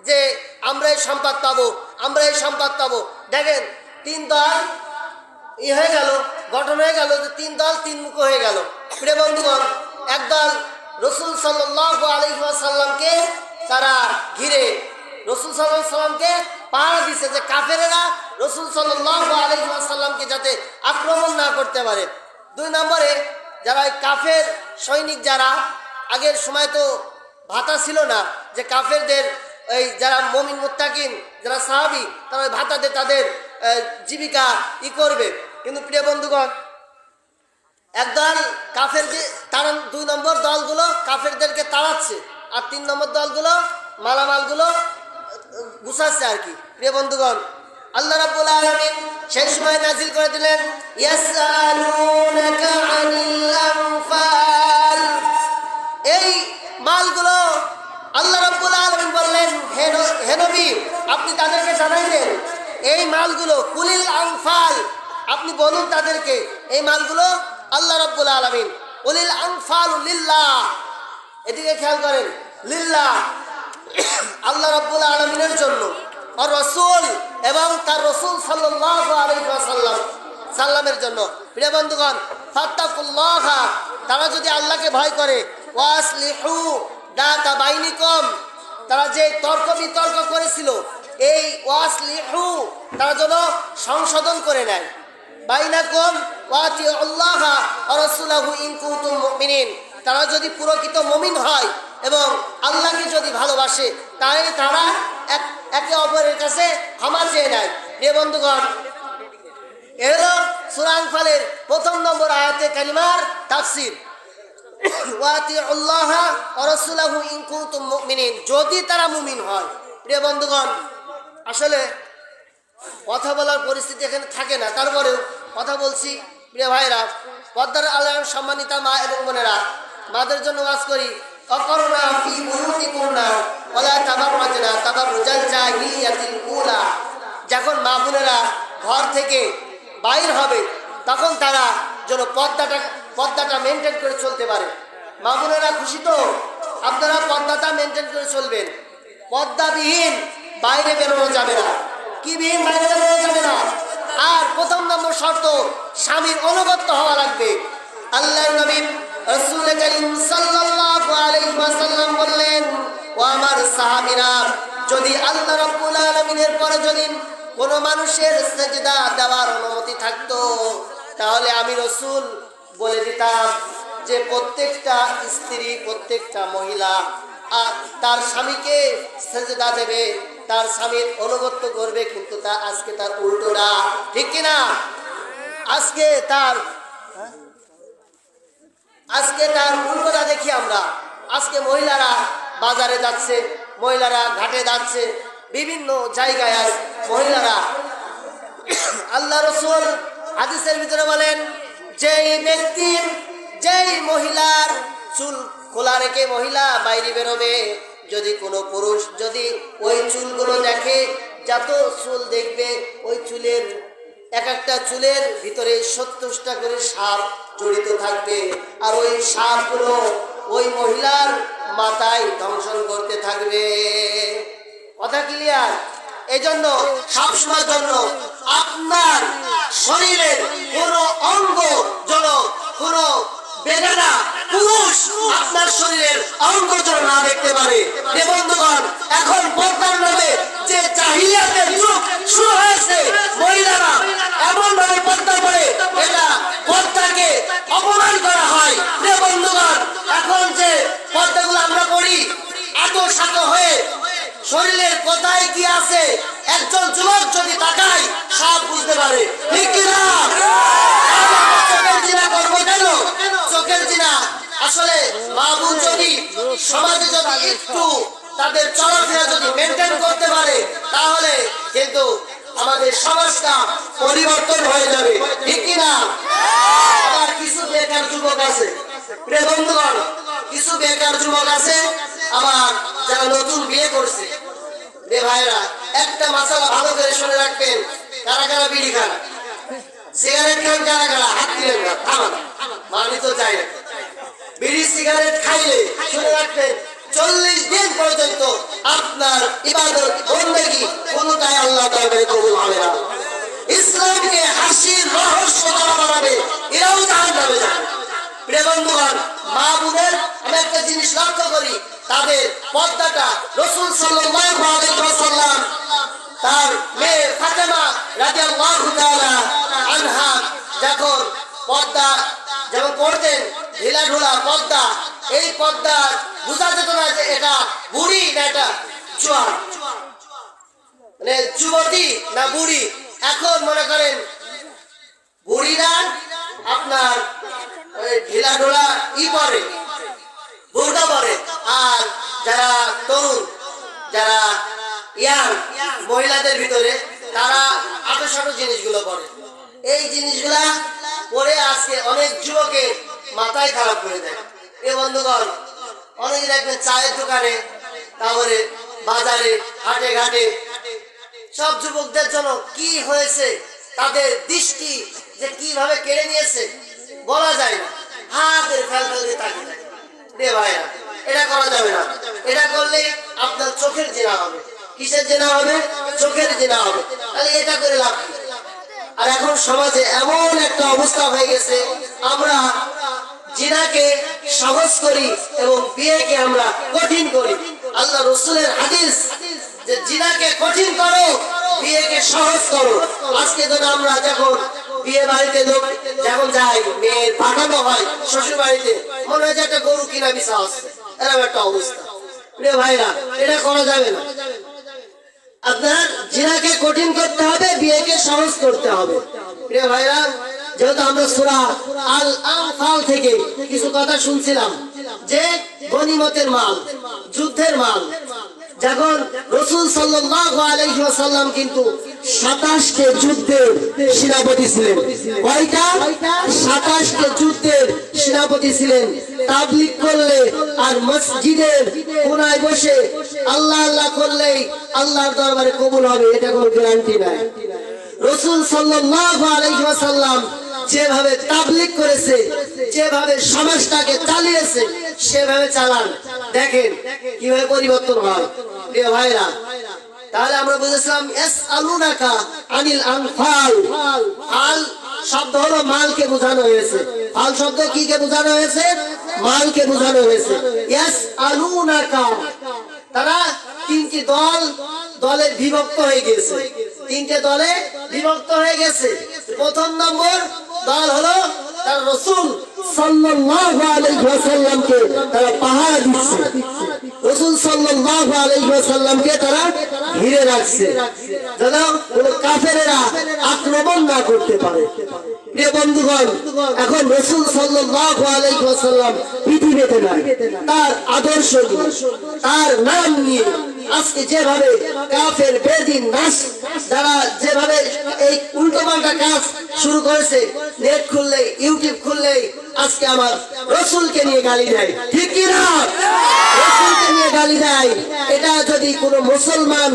যে আমরা এই সম্পদ পাবো, আমরা এই সম্পদ পাবো। দেখেন তিন দল হয়ে গেল, গঠন হয়ে গেল, যে তিন দল তিন মুখ হয়ে গেল। প্রিয় বন্ধুগণ, একদল রসুল সাল্লাল্লাহু আলাইহি ওয়াসাল্লামকে তারা ঘিরে রসুল সাল্লাল্লাহু আলাইহি ওয়াসাল্লামকে পাহারা দিছে যে কাফেরেরা রসুল সাল্লাল্লাহু আলাইহি ওয়াসাল্লামকে যাতে আক্রমণ না করতে পারে। দুই নম্বরে যারা কাফের সৈনিক, যারা আগের সময় তো ভাতা ছিল না, যে কাফেরদের এই যারা মুমিন মুত্তাকিন যারা সাহাবী তারা ওই ভাতা দিয়ে তাদের জীবিকা করবে। কিন্তু প্রিয় বন্ধুগণ, একদল কাফের তারা, দুই নম্বর দলগুলো কাফেরদেরকে তাড়াচ্ছে, আর তিন নম্বর দলগুলো মালামালগুলো গুছাচ্ছে আর কি। প্রিয় বন্ধুগণ, আল্লাহ রাব্বুল আলামিন সেই সময় নাজিল করে দিলেন ইয়াসআলুনাকা আনিল আনফাল। এই মালগুলো আল্লাহ রাব্বুল আলামিন বললেন, হে নবী আপনি তাদেরকে জানাই দেন এই মালগুলো কুলিল আনফাল, আপনি বলুন তাদেরকে এই মালগুলো আল্লাহ রাব্বুল আলামিন, কুলিল আনফাল লিল্লাহ। এদিকে খেয়াল করেন, লিল্লাহ আল্লাহ রাব্বুল আলামিনের জন্য, আর রাসূল এবং তার রাসূল সাল্লাল্লাহু আলাইহি ওয়াসাল্লামের জন্য। প্রিয় বন্ধুগণ, ফাত্তাকুল্লাহ, তারা যদি আল্লাহকে ভয় করে, ওয়াসলিহু দাতা বাইনিকুম, তারা যে তর্ক বিতর্ক করেছিল এই ওয়াসলিহু তারা যেন সংশোধন করে নেয়। বাইনাকুম ওয়াতিউল্লাহ ওয়া রাসূলহু ইন কুনতুম মুমিনিন, তারা যদি প্রকৃত মুমিন হয় এবং আল্লাহকে যদি ভালোবাসে তাহলে তারা একে অপরের কাছে ক্ষমা চেয়ে নেয়। প্রিয় বন্ধুগণ, এলো সূরা আনফালের প্রথম নম্বর আয়াতে কালিমার তাফসীর, ওয়াতিউল্লাহ ওয়া রাসূলহু ইন কুনতুম মুমিনিন, যদি তারা মুমিন হয়। প্রিয় বন্ধুগণ, আসলে কথা বলার পরিস্থিতি এখানে থাকে না, তারপরেও কথা বলছি। প্রিয় ভাইরা, পর্দার আড়ালের সম্মানিতা মা এবং বোনেরা, মাদের জন্য ওয়াজ করি, অকরনা ফি বুয়ুতিকুন্না ওয়ালা তাবাররাজনা তাবাররুজাল জাহিলিয়াতিল উলা। যখন মা বোনেরা ঘর থেকে বাইর হবে তখন তারা যেন পর্দাটা মেনটেন করে চলতে পারে। মা বোনেরা খুশি তো? আপনারা পর্দাটা মেনটেন করে চলবেন। পর্দাবিহীন বাইরে বেরোনো যাবে না। কি বিহীন বাইরে বেরোনো যাবে না? আর প্রথম নম্বর শর্ত, স্বামীর অনুগত্য হওয়া লাগবে। আল্লাহর নবী রাসূল করিম সাল্লাল্লাহু আলাইহি ওয়াসাল্লাম বললেন, ও আমার সাহাবীরা, যদি আল্লাহ রাব্বুল আলামিনের পরে যদি কোনো মানুষের সিজদা দেওয়ার অনুমতি থাকতো তাহলে আমি রাসূল বলে দিতাম যে প্রত্যেকটা স্ত্রী, প্রত্যেকটা মহিলা তার স্বামীকে সিজদা দেবে, তার স্বামীর অনুগত্য করবে। কিন্তু তা আজকে তার উল্টোটা, ঠিক কিনা? আজকে তার উল্টোটা দেখি আমরা। আজকে মহিলারা বাজারে যাচ্ছে, মহিলারা ঘাটে যাচ্ছে, বিভিন্ন জায়গায় আজ মহিলারা। আল্লাহ রাসূল হাদিসের ভিতরে বলেন, যেই মহিলার চুল খোলা রেখে মহিলা বাইরে বেরোবে, যদি কোনো পুরুষ যদি ওই চুলগুলো দেখে, যত চুল দেখবে ওই চুলের এক একটা চুলের ভিতরে 70টা করে সাপ জড়িত থাকবে, আর ওই সাপগুলো ওই মহিলার মাথায় দংশন করতে থাকবে। কথা ক্লিয়ার? এই জন্য সবসময় জন্য আপনার শরীরের কোনো অঙ্গ যেন কোনো বেদনা পুরুষ আপনার শরীরের অঙ্গ যেন না দেখতে পারে। বন্ধুগণ, এখন পর্দার নামে যে জাহিলিয়াতের যুগ শুরু হয়েছে, মহিলারা এমন ভাবে পর্দা করে এটা পর্দাকে অপমান করা হয়। বন্ধুগণ, এখন যে পর্দাগুলো আমরা করি এত হয়ে শরীরের কোথায় কি আছে একজন যুবক যদি তাকায় সব বুঝতে পারে, ঠিক কিনা? চোখের জিনা করবো কেন? চোখের জিনা আসলে মা বোন যদি সমাজে যদি একটু তাদের চলাফেরা যদি মেনটেন করতে পারে তাহলে কিন্তু আমাদের সমাজটা পরিবর্তন হয়ে যাবে, ঠিক কিনা? আবার কিছু বেকার যুবক আছে, প্রিয় বন্ধুগণ, কিছু বেকার যুবক আছে আমার যারা নতুন বিয়ে করছে। রে ভাইরা, একটা মাসালা ভালো করে শুনে রাখবেন, কারা কারা বিড়ি খান, সিগারেট খান, কারা কারা হাত দিলেন না, থামান মানি তো চাই না। বিড়ি সিগারেট খাইলে শুনে রাখবেন 40 দিন পর্যন্ত আপনার ইবাদত বন্দেগী কোনটাই আল্লাহ দরবারে কবুল হবে না। ইসলামকে হাসির রহস্য দ্বারা বানাবে, এরাও জাহান্নামে যাবে। প্রিয় বন্ধুগণ, মা বোনের আমি একটা জিনিস লক্ষ্য করি, তাদের পর্দাটা রাসূল সাল্লাল্লাহু আলাইহি ওয়াসাল্লাম তার মেয়ে ফাতেমা রাদিয়াল্লাহু তাআলা আনহা যখন পর্দা যখন পড়তেন, ঢিলাঢালা পর্দা, এই পর্দা বোঝা যেত না যে এটা বুড়ি না এটা জোয়ান, মানে যুবতী না বুড়ি। এখন মনে করেন বুড়িরা আপনার ঢিলাঢালা পরে, বোরকা পরে, আর যারা তরুণ, যারা ইয়াং মহিলাদের ভিতরে তারা আটো জিনিসগুলো পরে। এই জিনিসগুলা পরে আজকে অনেক যুবকের মাথায় খারাপ করে দেয়। এ বন্ধুগণ, অনেক দেখবেন চায়ের দোকানে, তারপরে বাজারে, হাটে ঘাটে সব যুবকদের জন্য কি হয়েছে, তাদের দৃষ্টি যে কিভাবে কেড়ে নিয়েছে বলা যায় না। হাতের ফেল দিয়ে তাকিয়ে থাকে। রে ভাইরা, এটা করা যাবে না। এটা করলে আপনার চোখের জেনা হবে। কিসের জেনা হবে? চোখের জেনা হবে। তাহলে এটা করে লাভ কি? আর এখন সমাজে এমন একটা অবস্থা হয়ে গেছে, আমরা জিনাকে সহজ করি এবং বিয়েকে আমরা কঠিন করি। আল্লাহ রাসূলের হাদিস যে জিনাকে কঠিন করো, বিয়েকে সহজ করো। আজকে তো আমরা যখন বিয়ে বাড়িতে লোক যখন যাই, মেয়ের পাঠানো হয় শ্বশুর বাড়িতে, মনে হয় যে একটা গরু কিনা বিছা হচ্ছে, এরকম একটা অবস্থা। প্রিয় ভাইরা, এটা করা যাবে না। আপনার জিনাকে কঠিন করতে হবে, বিয়েকে সহজ করতে হবে। প্রিয় ভাইরা, যেহেতু আমরা সূরা আল আনফাল থেকে কিছু কথা শুনছিলাম যে গনিমতের মাল, যুদ্ধের মাল, যখন রাসূল সাল্লাল্লাহু আলাইহি ওয়াসাল্লাম কিন্তু 27টি যুদ্ধের সেনাপতি ছিলেন। কয়টা? 27টি যুদ্ধের সেনাপতি ছিলেন। তাবলীগ করলে আর মসজিদের কোনায় বসে আল্লাহ আল্লাহ করলেই আল্লাহর দরবারে কবুল হবে, এটা কোনো গ্যারান্টি নাই। রাসূল সাল্লাল্লাহু আলাইহি ওয়াসাল্লাম যেভাবে তাবলীগ করেছে, যেভাবে সমাজটাকে চালিয়েছে, সেভাবে চালান, দেখেন কিভাবে পরিবর্তন হয়। প্রিয় ভাইরা, তাহলে আমরা বুঝেছিলাম ইয়াসআলুনাকা আনিল আনফাল। ফাল শব্দ হলো মালকে বোঝানো হয়েছে। ফাল শব্দ কি কে বোঝানো হয়েছে? মালকে বোঝানো হয়েছে। ইয়াসআলুনাকা, তারা তিনটি দলে বিভক্ত হয়ে গেছে। তিনটে দলে বিভক্ত হয়ে গেছে। প্রথম নম্বর দল হলো তার রাসূল সাল্লাল্লাহু আলাইহি ওয়াসাল্লামকে তারা পাহারা দিচ্ছে, রাসূল সাল্লাল্লাহু আলাইহি ওয়াসাল্লামকে তারা ঘিরে রাখছে যেন কোনো কাফেরেরা আক্রমণ না করতে পারে। প্রিয় বন্ধুগণ, এখন রাসূল সাল্লাল্লাহু আলাইহি ওয়াসাল্লাম পৃথিবীতে নাই, তার আদর্শ নিয়ে, তার নাম নিয়ে আজকে যেভাবে কাফের বেদিন নাস যারা যেভাবে এই উল্টোপাল্টা কাজ শুরু করেছে, নেট খুললে, ইউটিউব খুললে আজকে আমার রাসূলকে নিয়ে গালি দেয়, ঠিক কি না? রাসূলকে নিয়ে গালি দেয়। এটা যদি কোনো মুসলমান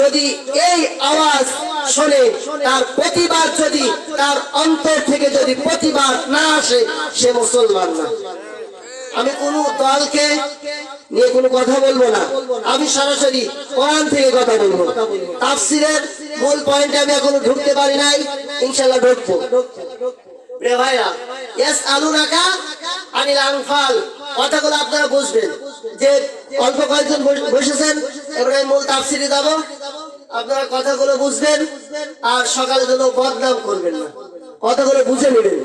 যদি এই আওয়াজ শোনে, তার প্রতিবাদ যদি তার অন্তর থেকে যদি প্রতিবাদ না আসে, সে মুসলমান না। আমি কোন দলকে নিয়ে কোনো কথা বলবো না, আমি সরাসরি কোরআন থেকে কথা বলবো। তাফসীরের মূল পয়েন্টে আমি এখনো ঢুকতে পারি নাই, ইনশাআল্লাহ ঢুকবো। প্রিয় ভাইরা, ইয়াসআলুনাকা আনিল আনফাল, কথাগুলো আপনারা বুঝবেন। যে অল্প কয়েকজন বসেছেন, এবারে মূল তাফসীরে যাব, আপনারা কথাগুলো বুঝবেন আর সকালে যেন বদনাম করবেন না, কথাগুলো বুঝে নেবেন।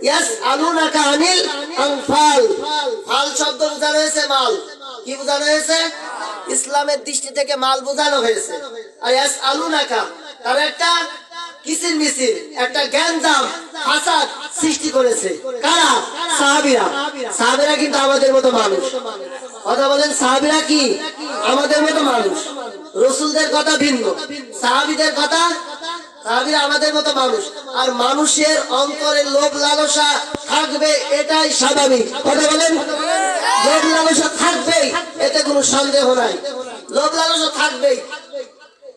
ইয়াসআলুনাকা আনিল আনফাল, ফাল শব্দ বোঝানো হয়েছে মাল। কি বোঝানো হয়েছে? ইসলামের দৃষ্টি থেকে মাল বোঝানো হয়েছে। আর ইয়াসআলুনাকা, তারা একটা কিসির মিসির, একটা গ্যাঞ্জাম ফাসাদ সৃষ্টি করেছে। কারা? সাহাবীরা। সাহাবীরা কিন্তু আমাদের মতো মানুষ। কথা বলেন, সাহাবীরা কি আমাদের মতো মানুষ? রাসূলদের কথা ভিন্ন, সাহাবীদের কথা, সাহাবীরা আমাদের মতো মানুষ। আর মানুষের অন্তরে লোভ লালসা থাকবে, এটাই স্বাভাবিক। কথা বলেন, লোভ লালসা থাকবেই, এতে কোনো সন্দেহ নাই, লোভ লালসা থাকবেই।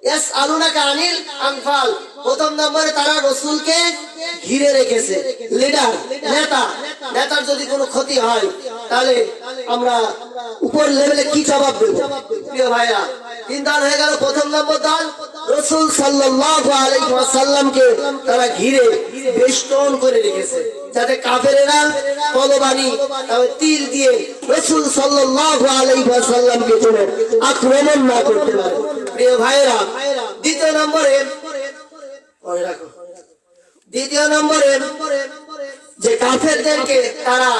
ইয়াসআলুনাকা আনিল আনফাল, প্রথম নম্বরে তারা রাসূলকে ঘিরে রেখেছে। লিডার, নেতা, নেতার যদি কোনো ক্ষতি হয় তাহলে আমরা উপর লেভেলে কি জবাব দেব? প্রিয় ভাইরা, 3 দল হয়ে গেল। প্রথম নম্বর দল রাসূল সাল্লাল্লাহু আলাইহি ওয়াসাল্লামকে তারা ঘিরে বেষ্টন করে রেখেছে, যাতে কাফেরেরা তলবারি তীর দিয়ে রাসূল সাল্লাল্লাহু আলাইহি ওয়াসাল্লামকে যেন আক্রমণ না করতে পারে। প্রিয় ভাইরা, দ্বিতীয় নম্বরে যে কাফেরদেরকে তারা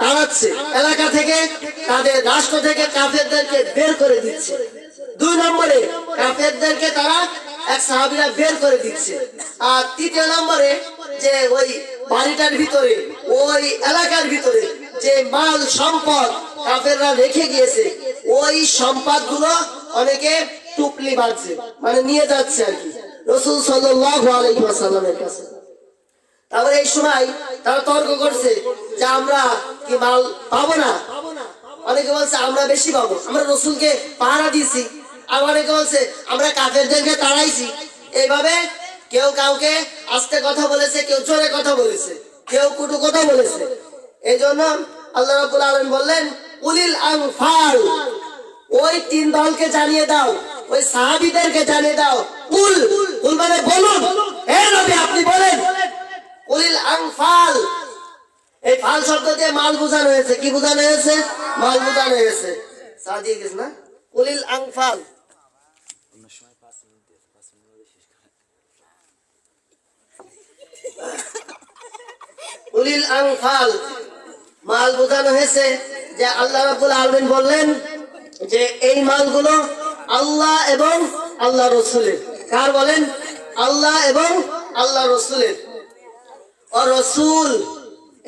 তাড়াচ্ছে এলাকা থেকে, তাদের রাষ্ট্র থেকে কাফেরদেরকে বের করে দিচ্ছে। 2 নম্বরে কাফেরদেরকে তারা এক সাহাবীরা বের করে দিচ্ছে। আর 3 নম্বরে যে ওই বাড়িটার ভিতরে, ওই এলাকার ভিতরে যে মাল সম্পদ কাফেররা রেখে গিয়েছে, ওই সম্পদগুলো অনেকে টুকলি বাজছে, মানে নিয়ে যাচ্ছে আর কি রাসূল সাল্লাল্লাহু আলাইহি ওয়াসাল্লামের কাছে। তারপরে এই সময় তারা তর্ক করছে যে আমরা কি মাল পাবো না? অনেকে বলছে আমরা বেশি পাবো, আমরা রাসূলকে পাহারা দিয়েছি। আর অনেকে বলছে আমরা কাফেরদেরকে তাড়াইছি। এইভাবে কেউ কাউকে আস্তে কথা বলেছে, কেউ জোরে কথা বলেছে, কেউ কুটু কথা বলেছে। এই জন্য আল্লাহ রাব্বুল আলামিন বললেন উলিল আনফাল, ওই 3 দলকে জানিয়ে দাও, ওই সাহাবীদেরকে জানিয়ে দাও। কুল মানে বলুন, হে নবী আপনি বলেন। উলিল আনফাল, এই ফাল শব্দ দিয়ে মাল বোঝানো হয়েছে। কি বোঝানো হয়েছে? মাল বোঝানো হয়েছে। সাদিয়ে গেছে না? উলিল আনফাল, উলিল আনফাল মাল বোঝানো হয়েছে। যে আল্লাহ রাব্বুল আলামিন বললেন যে এই মালগুলো আল্লাহ এবং আল্লাহ রাসূলের। কার বলেন? আল্লাহ এবং আল্লাহ রাসূলের। আর রাসূল,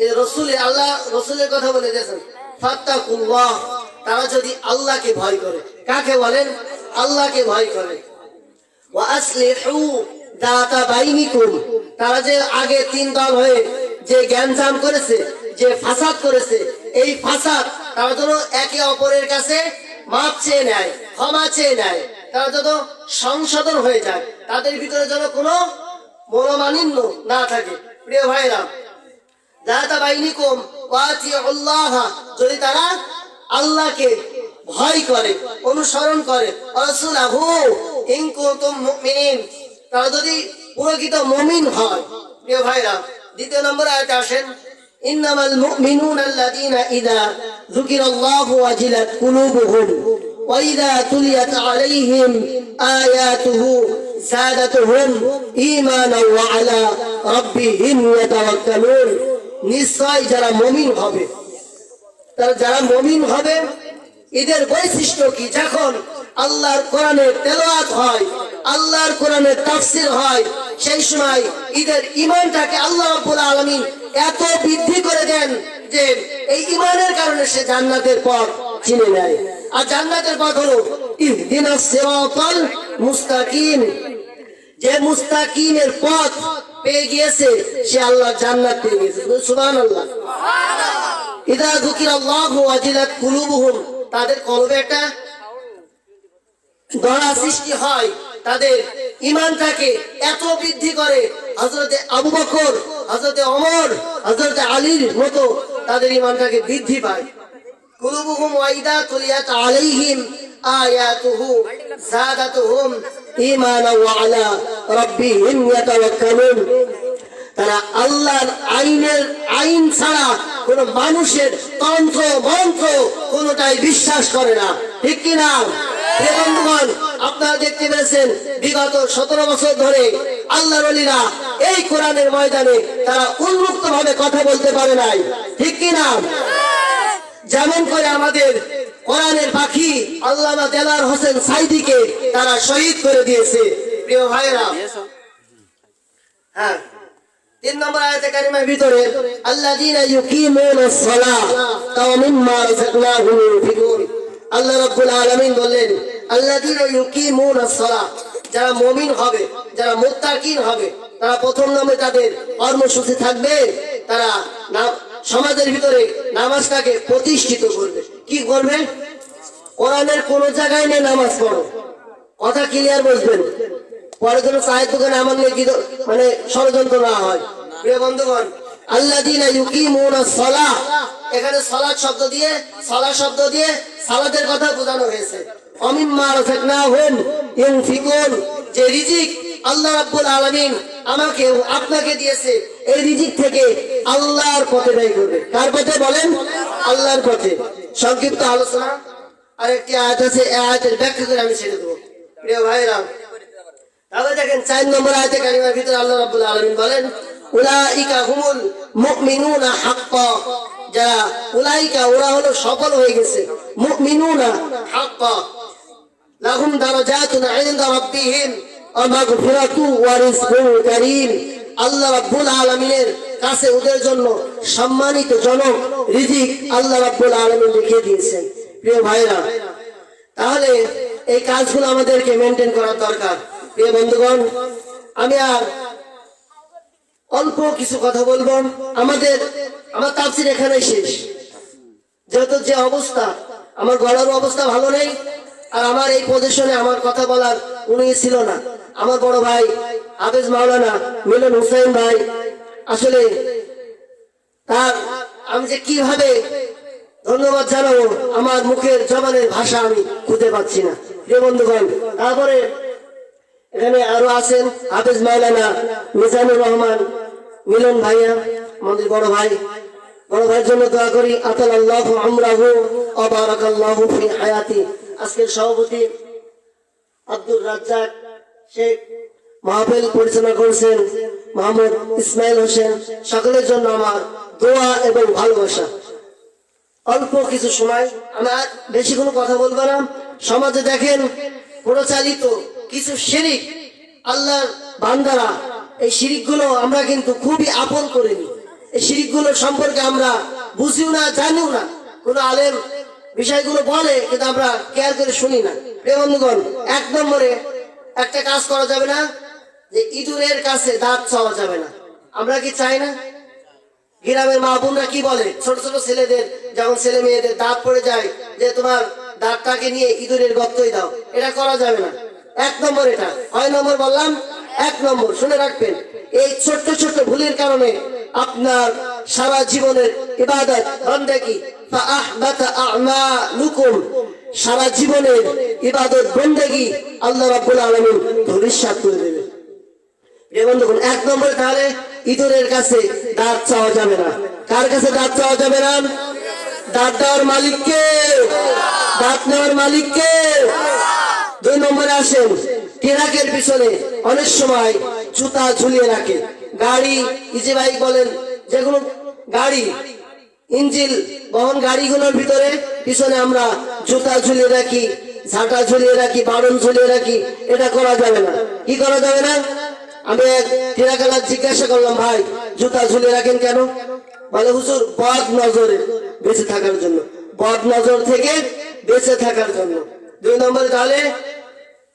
এই রাসূল, আল্লাহ রাসূলের কথা বলে দিয়েছেন ফাত্তাকুল্লাহ, তারা যদি আল্লাহকে ভয় করে। কাকে বলেন? আল্লাহকে ভয় করে। ওয়া আসলিহু যাতা বাইনিকুম, তারা যে আগে 3 দল হয়ে যে জ্ঞানজাম করেছে, যে ফাসাদ করেছে, এই ফাসাদ তারা যেন একে অপরের কাছে মাপ চেয়ে নেয়, ক্ষমা চেয়ে নেয়, তারা যেন সংশোধন হয়ে যায়, তাদের ভিতরে যেন কোনো মনোমালিন্য না থাকে। প্রিয় ভাইরা, যাতা বাইনিকুম ওয়াতিউল্লাহ, যদি তারা আল্লাহকে ভয় করে, অনুসরণ করে, রাসূলাহু ইন কুনতুম মুমিনিন, তারা যদি প্রকৃত মুমিন হয়। প্রিয় ভাইরা, 2 নম্বর আয়াতে আসেন ইন্নামাল মুমিনুনা আল্লাযীনা ইযা যুকিরাল্লাহু ওয়াজিলাত কুলুবুহুম ওয়া ইযা তুলিয়াত আলাইহিম আয়াতুহু যাদাতুহুম ঈমানান ওয়া আলা রাব্বিহিম ইয়াতাওয়াক্কালুন। নিশ্চয় যারা মুমিন হবে, তারা যারা মুমিন হবে, এদের বৈশিষ্ট্য কি? যখন আল্লাহর কোরআনের তেলাওয়াত হয়, আল্লাহর কোরআনের তাফসীর হয়, সেই সময় এদের ঈমানটাকে আল্লাহ রাব্বুল আলামিন এত বৃদ্ধি করে দেন যে এই ঈমানের কারণে সে জান্নাতের পথ চিনে নেয়। আর জান্নাতের পথ হলো ইহদিনাস সিরাতাল মুস্তাকিম। যে মুস্তাকিমের পথ পেয়ে গিয়েছে সে আল্লাহর জান্নাত পেয়ে গিয়েছে। সুবহানাল্লাহ। ইযা যুকিরাল্লাহু ওয়াজিলাত কুলুবুহুম, তাদের কলবে একটা দড়া সৃষ্টি হয়, তাদের ঈমানটাকে এত বৃদ্ধি করে। হযরতে আবু বকর, হযরতে ওমর, হযরতে আলীর মতো তাদের ঈমানটাকে বৃদ্ধি পায়। কুলুবুহুম ওয়া ইযা তুলিয়াত আলাইহিম আয়াতুহু যাদাতুহুম ঈমানান ওয়া আলা রাব্বিহিম ইয়াতাওয়াক্কালুন। তারা আল্লাহর আইন ছাড়া কোন মানুষের তন্ত্র মন্ত্র কোনটাই বিশ্বাস করে না। ঠিক কিনা? বন্ধুগণ, আপনারা দেখতে পেয়েছেন বিগত 17 বছর ধরে আল্লাহর ওলিরা এই কোরআনের ময়দানে তারা উন্মুক্ত ভাবে কথা বলতে পারে নাই। ঠিক কিনা? যেমন করে আমাদের কোরআনের পাখি আল্লামা দেলার হোসেন সাইদিকে তারা শহীদ করে দিয়েছে। প্রিয় ভাইরা, হ্যাঁ, 3 নম্বর আয়াতে কারিমার ভিতরে আল্লাযীনা ইউকিমুনাস সালাহ ওয়া মিম্মা রাযাকনাহুম ইউনফিকুন, আল্লাহ রাব্বুল আলামিন বললেন আল্লাযীনা ইউকিমুনাস সালাহ, যারা মুমিন হবে, যারা মুত্তাকিন হবে, তারা প্রথম নম্বরে তাদের কর্মসূচি থাকবে, তারা সমাজের ভিতরে নামাজটাকে প্রতিষ্ঠিত করবে। কি করবে? কোরআনের কোন জায়গায় নেই নামাজ পড়ো, কথা ক্লিয়ার বুঝবেন, পরে যেন চায়ের দোকানে আমার নিয়ে মানে ষড়যন্ত্র না হয়। প্রিয় বন্ধুগণ, আল্লাযীনা ইউকিমুনাস সালাহ, এখানে সালাত শব্দ দিয়ে সালাতের কথা বোঝানো হয়েছে। অমিম্মা রাযাকনাহুম ইউনফিকুন, যে রিজিক আল্লাহ রাব্বুল আলামিন আমাকে আপনাকে দিয়েছে, এই রিজিক থেকে আল্লাহর পথে ব্যয় করবে। কার পথে বলেন? আল্লাহর পথে। সংক্ষিপ্ত আলোচনা আরেকটি আয়াত আছে, এই আয়াতের ব্যাখ্যা করে আমি ছেড়ে দেবো। প্রিয় ভাইরা, তাহলে দেখেন 4 নম্বর আয়াতে কারিমার ভিতরে আল্লাহ রাব্বুল আলামিন বলেন উলাইকা হুমুল মুমিনুনা হাক্কা, যারা উলাইকা ওরা হলো সফল হয়ে গেছে, মুমিনুনা হাক্কা লাহুম দারাজাতুন ইনদা রাব্বিহিম ওয়া মাগফিরাতু ওয়া রিজকুন কারীম। আল্লাহ রাব্বুল আলামিনের কাছে ওদের জন্য সম্মানিত জনক রিজিক আল্লাহ রাব্বুল আলামিন লিখে দিয়েছেন। প্রিয় ভাইরা, তাহলে এই কাজগুলো আমাদেরকে মেনটেন করা দরকার। প্রিয় বন্ধুগণ, আমি আর অল্প কিছু কথা বলবো। আমার তাফসীর এখানে শেষ। যেহেতু যে অবস্থা, আমার গলার অবস্থা ভালো নেই, আর আমার এই পজিশনে আমার কথা বলার উনি ছিল না। আমার বড় ভাই হাফেজ মাওলানা মিলন হুসাইন ভাই, আসলে তার আমি যে কিভাবে ধন্যবাদ জানাবো, আমার মুখের জবানের ভাষা আমি খুঁজে পাচ্ছি না। প্রিয় বন্ধুগণ, তারপরে এখানে আরো আছেন হাফেজ মাওলানা মিজানুর রহমান মিলন ভাইয়া, আমাদের বড় ভাইয়ের জন্য দোয়া করি। আতালাল্লাহু আমরাহু ওয়া বারাকাল্লাহু ফি হায়াতি। আজকের সভাপতি আব্দুর রাজ্জাক শেখ মাহফিল পরিচালনা করেছেন মোহাম্মদ ইসমাইল হোসেন। সকলের জন্য আমার দোয়া এবং ভালোবাসা। অল্প কিছু সময়, আমি আর বেশি কোনো কথা বলবো না। সমাজে দেখেন প্রচালিত কিছু শিরিক, আল্লাহর বান্দারা এই শিরিকগুলো আমরা কিন্তু খুবই আপন করে নিই। এই শিরিকগুলো সম্পর্কে আমরা বুঝিও না, জানিও না। কোনো আলেম বিষয়গুলো বলে, কিন্তু আমরা কেয়ার করে শুনি না। প্রিয় বন্ধুগণ, 1 নম্বরে একটা কাজ করা যাবে না, যে ইঁদুরের কাছে দাঁত চাওয়া যাবে না। আমরা কি চাই না? গ্রামের মা বোনরা কি বলে, ছোট ছোট ছেলেদের যখন ছেলে মেয়েদের দাঁত পড়ে যায়, যে তোমার দাঁতটাকে নিয়ে ইঁদুরের গর্তই দাও। এটা করা যাবে না। 1 নম্বর এটা। 6 নম্বর বললাম, 1 নম্বর শুনে রাখবেন। এই ছোট্ট ছোট্ট ভুলের কারণে আপনার সারা জীবনের ইবাদত বন্দেগী ফাআহবাতা আমালুকুম, সারা জীবনের ইবাদত বন্দেগী আল্লাহ রাব্বুল আলামিন ধূলিসাৎ করে দেবে। এই বন্ধুগণ, 1 নম্বর তাহলে ইঁদুরের কাছে দাঁত চাওয়া যাবে না। কার কাছে দাঁত চাওয়া যাবে না? দাঁত দেওয়ার মালিককে, দাঁত নেওয়ার মালিককে। 2 নম্বরে আসেন, ট্রাকের পিছনে অনেক সময় জুতা ঝুলিয়ে রাখে। গাড়ি, ইজি বাইক বলেন, যে কোনো গাড়ি, ইঞ্জিন বহন গাড়িগুলোর ভিতরে পিছনে আমরা জুতা ঝুলিয়ে রাখি, ঝাঁটা ঝুলিয়ে রাখি, বারণ ঝুলিয়ে রাখি। এটা করা যাবে না। কি করা যাবে না? আমি এক ট্রাকালার জিজ্ঞাসা করলাম, ভাই জুতা ঝুলিয়ে রাখেন কেন? বলে হুজুর বদ নজরে বেঁচে থাকার জন্য, বদ নজর থেকে বেঁচে থাকার জন্য। 2 নম্বরে তাহলে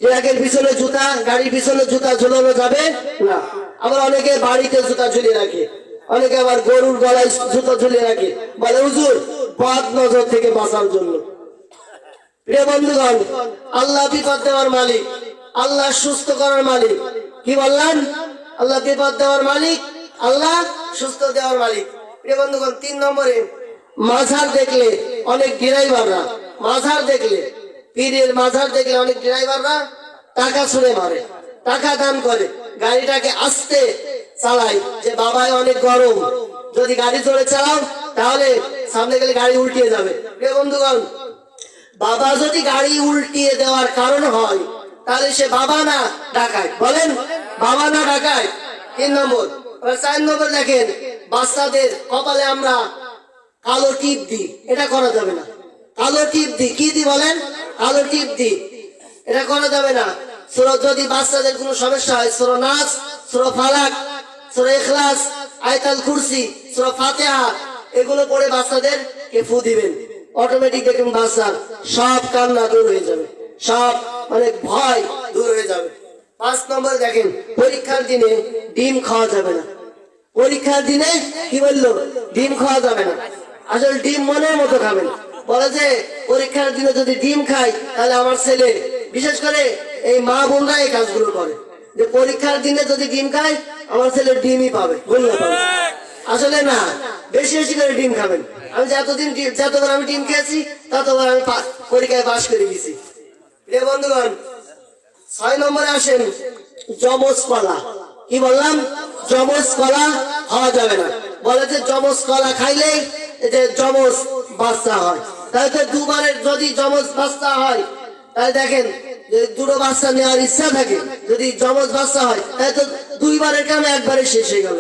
ট্রাকের পিছনে জুতা, গাড়ির পিছনে জুতা ঝুলানো যাবে না। আবার অনেকে বাড়িতে জুতা ঝুলিয়ে রাখে, অনেকে আবার গরুর গলায় জুতা ঝুলিয়ে রাখে, বলে হুজুর বদ নজর থেকে বাঁচার জন্য। প্রিয় বন্ধুগণ, আল্লাহ বিপদ দেওয়ার মালিক, আল্লাহ সুস্থ করার মালিক। কি বললেন? আল্লাহ বিপদ দেওয়ার মালিক, আল্লাহ সুস্থ দেওয়ার মালিক। প্রিয় বন্ধুগণ, 3 নম্বরে মাঝার দেখলে অনেক ড্রাইভাররা, মাঝার দেখলে, পীরের মাঝার দেখলে অনেক ড্রাইভাররা টাকা ছুঁড়ে মারে, টাকা দান করে, গাড়িটাকে আস্তে চালায়, যে বাবায় অনেক গরম, যদি গাড়ি জোরে চালাও তাহলে সামনে গেলে গাড়ি উল্টিয়ে যাবে। প্রিয় বন্ধুগণ, বাবা যদি গাড়ি উল্টিয়ে দেওয়ার কারণ হয়, তাহলে সে বাবা না ডাকায়। বলেন, বাবা না ডাকায়। 3 নম্বর। 4 নম্বর দেখেন, বাচ্চাদের কপালে আমরা কালো টিপ দিই। এটা করা যাবে না। কালো টিপ দিই। কি দি বলেন? কালো টিপ দিই। এটা করা যাবে না। সূরা, যদি বাচ্চাদের কোনো সমস্যা হয়, সূরা নাস, সূরা ফালাক, সূরা ইখলাস, আয়াতুল কুরসি, সূরা ফাতিহা, এগুলো পড়ে বাচ্চাদেরকে ফু দিবেন। অটোমেটিক দেখুন বাচ্চার সব কান্না দূর হয়ে যাবে, সব মানে ভয় দূর হয়ে যাবে। 5 নম্বর দেখেন, পরীক্ষার দিনে ডিম খাওয়া যাবে না। পরীক্ষার দিনে কি বললো? ডিম খাওয়া যাবে না। আসলে ডিম মনের মতো খাবেন। বলে যে পরীক্ষার দিনে যদি ডিম খাই, তাহলে আমার ছেলে, বিশেষ করে এই মা বোনরা এই কাজগুলো করে, যে পরীক্ষার দিনে যদি ডিম খাই, আমার ছেলে ডিমই পাবে, বললে পাবে। আসলে না, বেশি বেশি করে ডিম খাবেন। আমি যতবার আমি ডিম খেয়েছি ততবার আমি পরীক্ষায় পাশ করে গেছি। প্রিয় বন্ধুগণ, 6 নম্বরে আসেন যমজ কলা। কি বললাম? যমজ কলা খাওয়া যাবে না। বলে যে যমজ কলা খাইলেই যে যমজ বাচ্চা হয়। তাহলে তো দুবারের যদি যমজ বাচ্চা হয়, তাহলে দেখেন যদি দুটো বাচ্চা নেওয়ার ইচ্ছা থাকে, যদি যমজ বাচ্চা হয় তাহলে তো দুইবারের কারণে একবারে শেষ হয়ে গেল।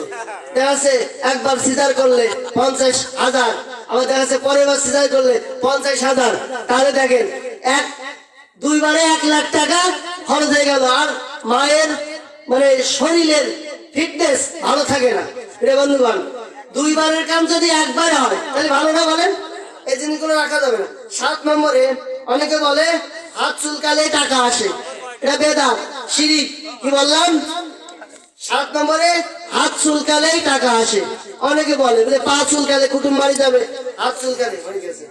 দেখা যাচ্ছে একবার সিজার করলে 50,000, আবার দেখা যাচ্ছে পরের বার সিজার করলে 50,000। তাহলে দেখেন দুইবারে 1 লাখ টাকা খরচ হয়ে গেল, আর মায়ের মানে শরীরের ফিটনেস ভালো থাকে না। রে বন্ধুগণ, দুইবারের কাম যদি একবার হয় তাহলে ভালো না? বলেন, এই জিনিসগুলো রাখা যাবে না। 7 নম্বরে অনেকে বলে হাত চুলকালে টাকা আসে, এটা বেদাত, শিরিক। কি বললাম? 7 নম্বরে হাত চুলকালেই টাকা আসে। অনেকে বলে পা চুলকালে কুটুম বাড়ি যাবে, হাত চুলকালে হয়ে গেছে,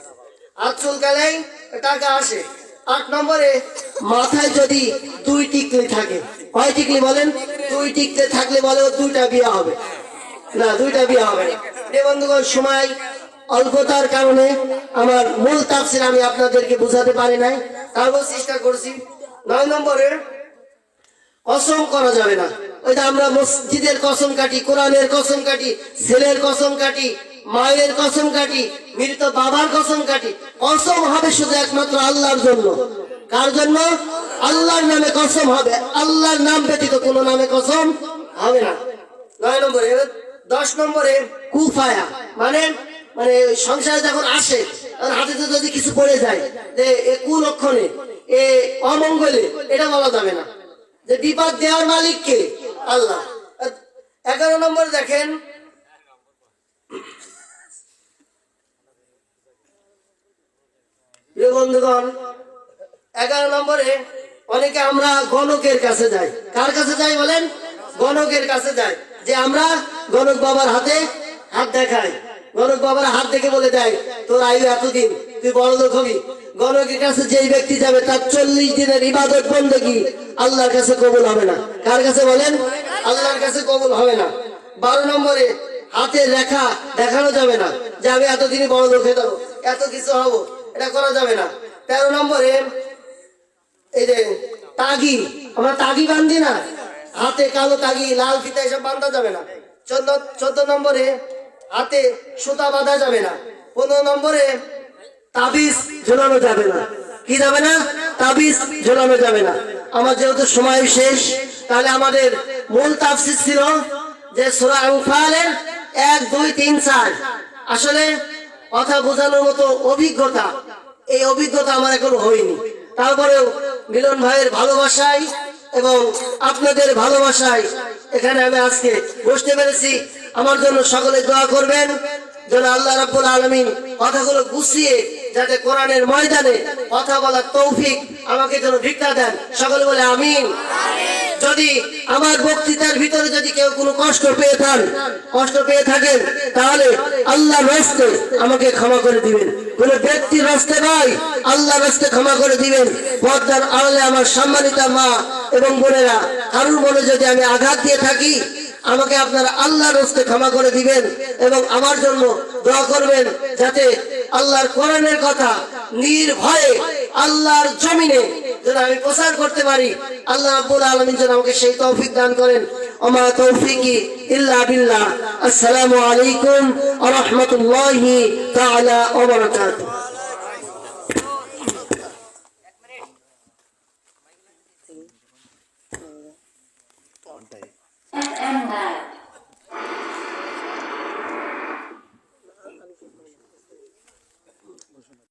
হাত চুলকালেই টাকা আসে। 8 নম্বরে মাথায় যদি 2 টিকলি থাকে। কয় টিকলি বলেন? 2 টিকলি থাকলে বলে ও 2টা বিয়ে হবে না, 2টা বিয়ে হবে না। এই বন্ধুগণ, সময় অল্পতার কারণে আমার মূল তাফসীর আমি আপনাদেরকে বোঝাতে পারি নাই, তারপর চেষ্টা করছি। 9 নম্বরে কসম করা যাবে না। ওই যে আমরা মসজিদের কসম কাটি, কোরআনের কসম কাটি, ছেলের কসম কাটি, মায়ের কসম কাটি, মৃত বাবার কসম কাটি। কসম হবে শুধু একমাত্র আল্লাহর জন্য। কার জন্য? আল্লাহর নামে কসম হবে, আল্লাহর নাম ব্যতীত কোনো নামে কসম হবে না। 9 নম্বরে। 10 নম্বরে কুফায়া, মানে মানে সংসারে যখন আসে তখন হাতে যদি কিছু পড়ে যায়, যে এ কুলক্ষণে, এ অমঙ্গলে, এটা বলা যাবে না। যে বিপদ দেওয়ার মালিক কে? আল্লাহ। 11 নম্বর দেখেন বন্ধুগণ, 11 নম্বরে অনেকে আমরা গণকের কাছে যাই। কার কাছে যাই বলেন? গণকের কাছে যাই। যে আমরা গণক বাবার হাতে হাত দেখাই, গণক বাবার হাত দেখে বলে দেয় তোর আয়ু এতদিন, তুই বড় লোক হবি। গণকের কাছে যেই ব্যক্তি যাবে তার 40 দিনের ইবাদত বন্দেগী আল্লাহর কাছে কবুল হবে না। কার কাছে বলেন? আল্লাহর কাছে কবুল হবে না। 12 নম্বরে হাতের রেখা দেখানো যাবে না, যে আমি এতদিনই বড় লোক হয়ে যাবো, এত কিছু হবো, এটা করা যাবে না। 13 নম্বরে এই যে তাগি, আমরা তাগি বান্ধি না, হাতে কালো তাগি, লাল ফিতা, এসব বাঁধা যাবে না। 14 নম্বরে হাতে সুতা বাঁধা যাবে না। 15 নম্বরে তাবিজ ঝোলানো যাবে না। কি যাবে না? তাবিজ ঝোলানো যাবে না। আমার যেহেতু সময় শেষ, তাহলে আমাদের মূল তাফসীর ছিল যে সূরা আনফালের 1, 2, 3, 4। আসলে কথা বোঝানোর মতো অভিজ্ঞতা, এই অভিজ্ঞতা আমার এখন হয়নি। তারপরেও মিলন ভাইয়ের ভালোবাসায় এবং আপনাদের ভালোবাসায় এখানে আমি আজকে বসতে পেরেছি। আমার জন্য সকলে দোয়া করবেন যেন আল্লাহ রাব্বুল আলামিন কথাগুলো গুছিয়ে যাতে কোরআনের ময়দানে কথা বলার তৌফিক আমাকে যেন ভিক্ষা দেন। সকলে বলে আমিন। যদি আমার বক্তৃতার ভিতরে যদি কেউ কোনো কষ্ট পেয়ে থাকেন তাহলে আল্লাহর রাস্তে আমাকে ক্ষমা করে দিবেন। কোন ব্যক্তির রাস্তে নয়, আল্লাহর রাস্তে ক্ষমা করে দিবেন। পর্দার আড়ালে আমার সম্মানিতা মা এবং বোনেরা, কারুর মনে যদি আমি আঘাত দিয়ে থাকি আমাকে আপনারা আল্লাহর রাস্তে ক্ষমা করে দিবেন এবং আমার জন্য দোয়া করবেন যাতে আল্লাহর কোরআনের কথা নির্ভয়ে আল্লাহর জমিনে যেন আমি প্রচার করতে পারি। আল্লাহ রাব্বুল আলামিন যেন আমাকে সেই তৌফিক দান করেন। ওমা তৌফিকি ইল্লা বিল্লাহ। আসসালামু আলাইকুম ওয়া রাহমাতুল্লাহি তাআলা ওয়া বারাকাতুহু।